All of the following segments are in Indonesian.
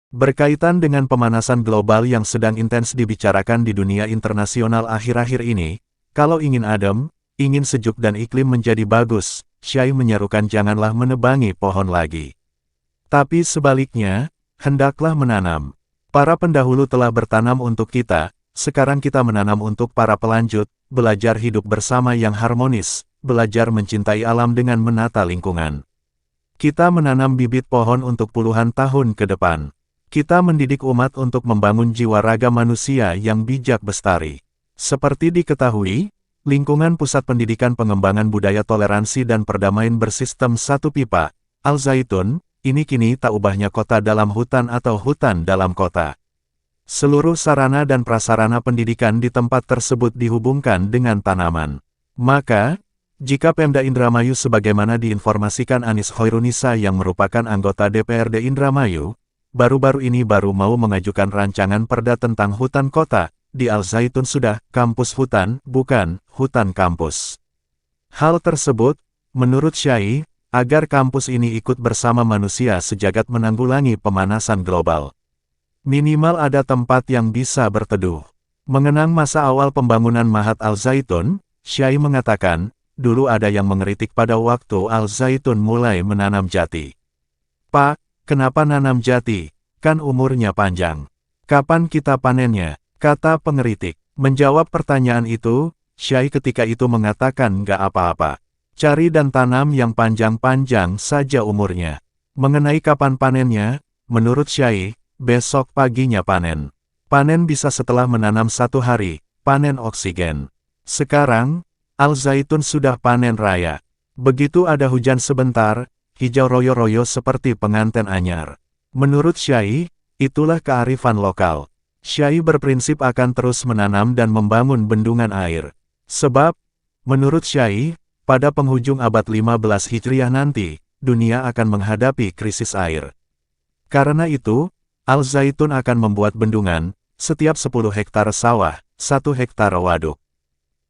Berkaitan dengan pemanasan global yang sedang intens dibicarakan di dunia internasional akhir-akhir ini, kalau ingin adem, ingin sejuk dan iklim menjadi bagus, Syai menyerukan janganlah menebangi pohon lagi. Tapi sebaliknya, hendaklah menanam. Para pendahulu telah bertanam untuk kita, sekarang kita menanam untuk para pelanjut, belajar hidup bersama yang harmonis, belajar mencintai alam dengan menata lingkungan. Kita menanam bibit pohon untuk puluhan tahun ke depan. Kita mendidik umat untuk membangun jiwa raga manusia yang bijak bestari. Seperti diketahui, lingkungan Pusat Pendidikan Pengembangan Budaya Toleransi dan Perdamaian Bersistem Satu Pipa, Al-Zaitun, ini kini tak ubahnya kota dalam hutan atau hutan dalam kota. Seluruh sarana dan prasarana pendidikan di tempat tersebut dihubungkan dengan tanaman. Maka, jika Pemda Indramayu sebagaimana diinformasikan Anies Khairunisa yang merupakan anggota DPRD Indramayu, baru-baru ini baru mau mengajukan rancangan perda tentang hutan kota, di Al-Zaitun sudah kampus hutan, bukan hutan kampus. Hal tersebut, menurut Syai, agar kampus ini ikut bersama manusia sejagat menanggulangi pemanasan global. Minimal ada tempat yang bisa berteduh. Mengenang masa awal pembangunan Mahat Al-Zaitun, Syai mengatakan, dulu ada yang mengeritik pada waktu Al-Zaitun mulai menanam jati. Pak, kenapa nanam jati? Kan umurnya panjang. Kapan kita panennya? Kata pengeritik. Menjawab pertanyaan itu, Syai ketika itu mengatakan nggak apa-apa. Cari dan tanam yang panjang-panjang saja umurnya. Mengenai kapan panennya, menurut Syai, besok paginya panen. Panen bisa setelah menanam 1 hari, panen oksigen. Sekarang, Al-Zaitun sudah panen raya. Begitu ada hujan sebentar, hijau royo-royo seperti penganten anyar. Menurut Syai, itulah kearifan lokal. Syai berprinsip akan terus menanam dan membangun bendungan air. Sebab, menurut Syai, pada penghujung abad 15 Hijriah nanti, dunia akan menghadapi krisis air. Karena itu, Al-Zaitun akan membuat bendungan, setiap 10 hektar sawah, 1 hektar waduk.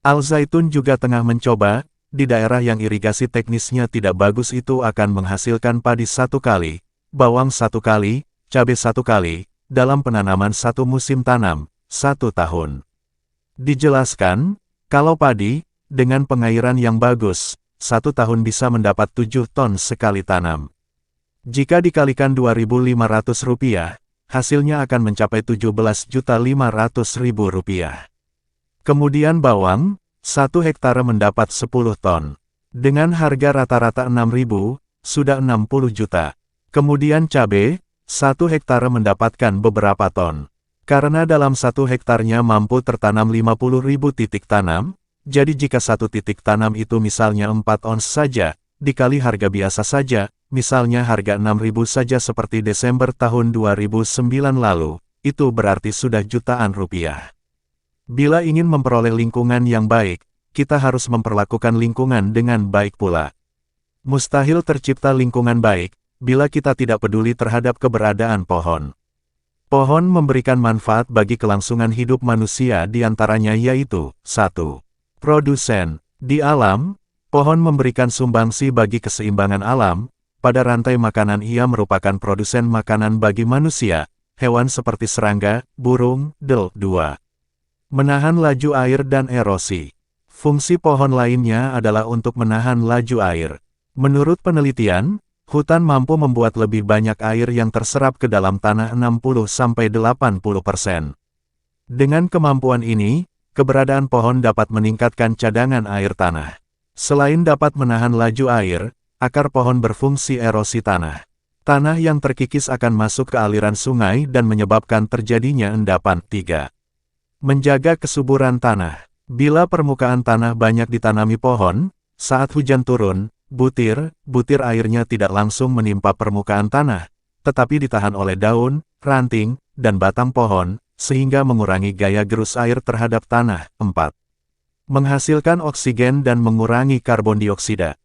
Al-Zaitun juga tengah mencoba, di daerah yang irigasi teknisnya tidak bagus itu akan menghasilkan padi 1 kali, bawang 1 kali, cabai 1 kali, dalam penanaman 1 musim tanam, 1 tahun. Dijelaskan, kalau padi, dengan pengairan yang bagus, 1 tahun bisa mendapat 7 ton sekali tanam. Jika dikalikan Rp2.500, hasilnya akan mencapai Rp17.500.000. Kemudian bawang, 1 hektare mendapat 10 ton. Dengan harga rata-rata 6.000, sudah 60 juta. Kemudian cabai, 1 hektare mendapatkan beberapa ton. Karena dalam 1 hektarnya mampu tertanam 50.000 titik tanam, jadi jika 1 titik tanam itu misalnya 4 ons saja, dikali harga biasa saja, misalnya harga 6.000 saja seperti Desember tahun 2009 lalu, itu berarti sudah jutaan rupiah. Bila ingin memperoleh lingkungan yang baik, kita harus memperlakukan lingkungan dengan baik pula. Mustahil tercipta lingkungan baik, bila kita tidak peduli terhadap keberadaan pohon. Pohon memberikan manfaat bagi kelangsungan hidup manusia diantaranya yaitu, 1. Produsen. Di alam, pohon memberikan sumbangsi bagi keseimbangan alam, pada rantai makanan ia merupakan produsen makanan bagi manusia, hewan seperti serangga, burung, 2. Menahan laju air dan erosi. Fungsi pohon lainnya adalah untuk menahan laju air. Menurut penelitian, hutan mampu membuat lebih banyak air yang terserap ke dalam tanah 60–80%. Dengan kemampuan ini, keberadaan pohon dapat meningkatkan cadangan air tanah. Selain dapat menahan laju air, akar pohon berfungsi erosi tanah. Tanah yang terkikis akan masuk ke aliran sungai dan menyebabkan terjadinya endapan. 3. Menjaga kesuburan tanah. Bila permukaan tanah banyak ditanami pohon, saat hujan turun, butir airnya tidak langsung menimpa permukaan tanah, tetapi ditahan oleh daun, ranting, dan batang pohon, sehingga mengurangi gaya gerus air terhadap tanah. 4. Menghasilkan oksigen dan mengurangi karbon dioksida.